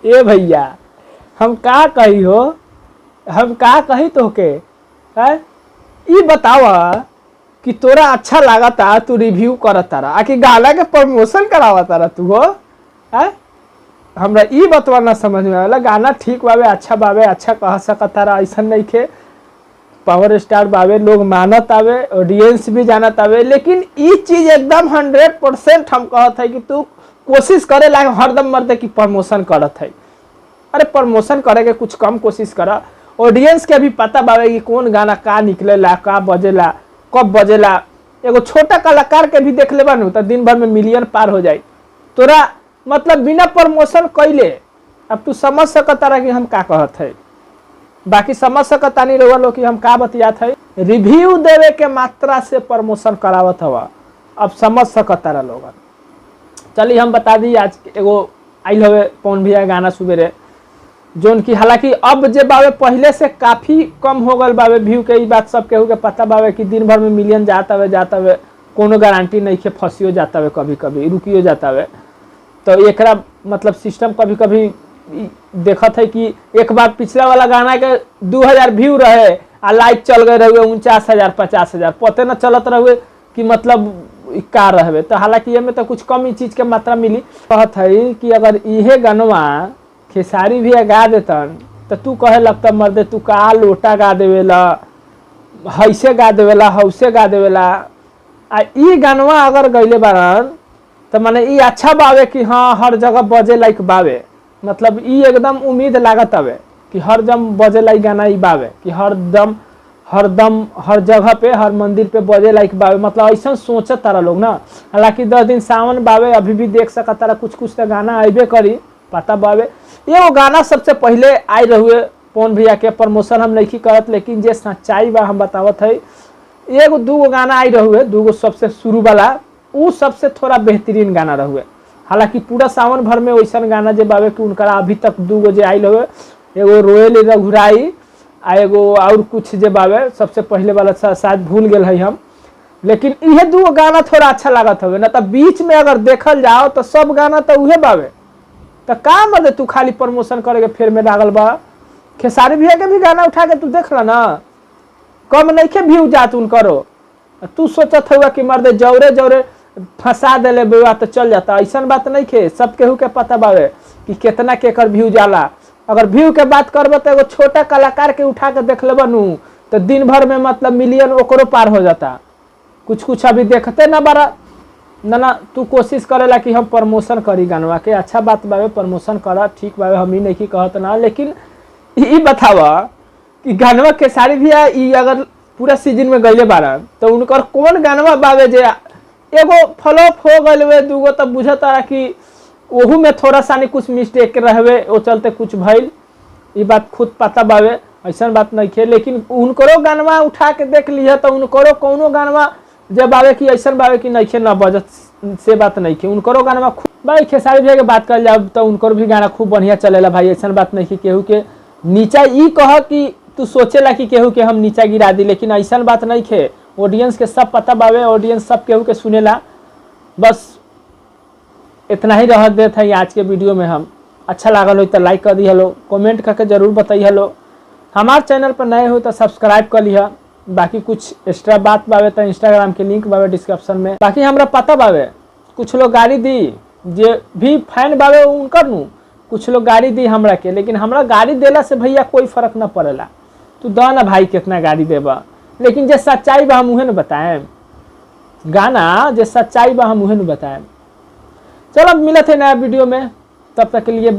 ए भैया हम का कही हो, हम का कही तोहके है? ई बतावा कि तोरा अच्छा लागता, तू रिव्यू करता रहा आखिर गाना के प्रमोशन करावता रहा तू हो है? हमरा ई बतवा ना समझ में आवेला। गाना ठीक बावे, अच्छा बावे, अच्छा कह सकता रहा, ऐसा नहीं खे पावर स्टार बावे, लोग मानत आवे, ऑडियंस भी जानत आवे, लेकिन ई चीज एकदम 100% हम कहत है कि तू कोशिश करे ला हरदम मर्दे की प्रमोशन करत है। अरे प्रमोशन करे के कुछ कम कोशिश करा, ऑडियंस के भी पता बावे कि कौन गाना का निकलेला, का बजेला, कब बजेला। एगो छोटा कलाकार के भी देख लेबा नु तो दिन भर में मिलियन पार हो जाए। तोरा मतलब बिना प्रमोशन कैले अब तू समझ सकता रहा कि हम का कहत है। बाकी समझ सकता नहीं रहो कि हम का बतियात है। रिव्यू देवे के मात्रा से प्रमोशन करावत हवा, अब समझ सकता रहा लोग। चलिए हम बता दी, आज एगो आइल हवे पवन भैया गाना सुबेरे, जोन की हालांकि अब जे बावे पहले से काफी कम हो गल बावे व्यू के। ई बात सब केहू के पता बावे कि दिन भर में मिलियन जाता हुए कोनो गारंटी नहीं के, फंसियो जाता हुए, कभी कभी रुकियो जाता हुए। तो एकरा मतलब सिस्टम कभी कभी देखत है कि एक बार पिछला वाला गाना के 2000 व्यू रहे आ लाइक चल गए रहे 49,000 50,000, पते न चलत रहे कि मतलब का रहे। तो हालांकि ये में तो कुछ कम ही चीज के मात्रा मिली। कहत है कि अगर इहे गानवा खेसारी भी गा देतन तो तू कहे लगता मर्दे तू का लोटा गा देवेला, हैसे गा देवेला, हौसे गा देवेला। आ ई गानवा अगर गईले बारन तो माने ई अच्छा बावे कि हाँ हर जगह बजे लाइक बावे। मतलब ई एकदम उम्मीद लागत हवे कि हर दम बजे लाइक गाना ई बावे कि हर दम हर जगह पे, हर मंदिर पे बजे लाइक बावे। मतलब ऐसा सोचत तारा लोग ना। हालांकि 10 दिन सावन बावे, अभी भी देख सकता तारा कुछ कुछ तो गाना आइबे करी, पता बावे। ये वो गाना सबसे पहले आए रहुए पवन भैया के, प्रमोशन हम नहीं करत, लेकिन जे सच्चाई बा हम बतावत है। एगो दूगो गाना आई रहुए, दूगो सबसे शुरू वाला, उ सबसे थोड़ा बेहतरीन गाना रहुए। हालांकि पूरा सावन भर में वैसा गाना जे बावे कि उनका अभी तक दूगो जे आइल हुए, एगो रोयल रघुराई आ एगो और कुछ जे बावे, सबसे पहले वाला शायद भूल गए है हम। लेकिन इहे दूगो गाना थोड़ा अच्छा लागत हवे ना। तो बीच में अगर देखल जाओ तो सब गाना तो उहे बावे। तो का मतलब तू खाली प्रमोशन करे के फेर में लागल बा। खेसारी भैया के भी गाना उठा के तू देख ला ना, कम नहीं के व्यू जात उनकरो। तू सोचत हुआ कि मर्दे जौरे जौरे फंसा देले बेवा तो चल जाता, ऐसा बात नहीं खे। सब केहू के पता बावे कि कितना केकर व्यू जाला। अगर व्यू के बात करब तो एगो छोटा कलाकार के उठा के देख लेबा नु तो दिन भर में मतलब मिलियन ओकरो पार हो जाता। कुछ कुछ अभी देखते ना बारा ना तू कोशिश करेला कि हम प्रमोशन करी गानवा के। अच्छा बात बावे, प्रमोशन करा, ठीक बावे, हम ही नहीं कहत ना। लेकिन ई बतावा कि गानवा के सारी भी ई अगर पूरा सीजन में गईले बारा तो उनकर कौन गानवा बावे जे एगो फ्लॉप हो गए दूगो, तब बुझता कि ओहू में थोड़ा सा नहीं कुछ मिस्टेक रहे, वो चलते कुछ भइल। ये बात खुद पता बावे, ऐसा बात नहीं खे। लेकिन उनकरो गानवा उठा के देख लिया तो उनकरो कौनो गानवा जब बावे कि ऐसा बावे कि नहीं खे ना बजत से बात नहीं खे। उनकरो गानवा खूब भाई खेसारी भैया के बात कर जाओ तो उनकरो भी गाना खूब बढ़िया चलेला भाई। ऐसा बात नहीं कि केहू के नीचा ई कह कि तू सोचेला कि केहू के हम नीचा गिरा दी, लेकिन ऐसा बात नहीं खे। ऑडियंस के सब पता बावे, ऑडियंस सब केहू के सुनेला। बस इतना ही रह देते हैं आज के वीडियो में। हम अच्छा लागल हो तो लाइक कर दी हलो, कमेंट करके जरूर बताइए हलो। हमारे चैनल पर नए हो तो सब्सक्राइब कर लिया। बाकी कुछ एक्स्ट्रा बात बावे तो इंस्टाग्राम के लिंक बावे डिस्क्रिप्शन में। बाकी हमरा पता बावे कुछ लोग गाड़ी दी, जे भी फैन बावे उनकर नु कुछ लोग गाड़ी दी हमरा के, लेकिन हमरा गाड़ी देला से भैया कोई फर्क न पड़ेला। तू द ना भाई कितना गाड़ी देबा, लेकिन जे सच्चाई बा हम उहे न बताएं। गाना जे सच्चाई बा हम उहे न बताएं। चलो मिलत है नया वीडियो में, तब तक के लिए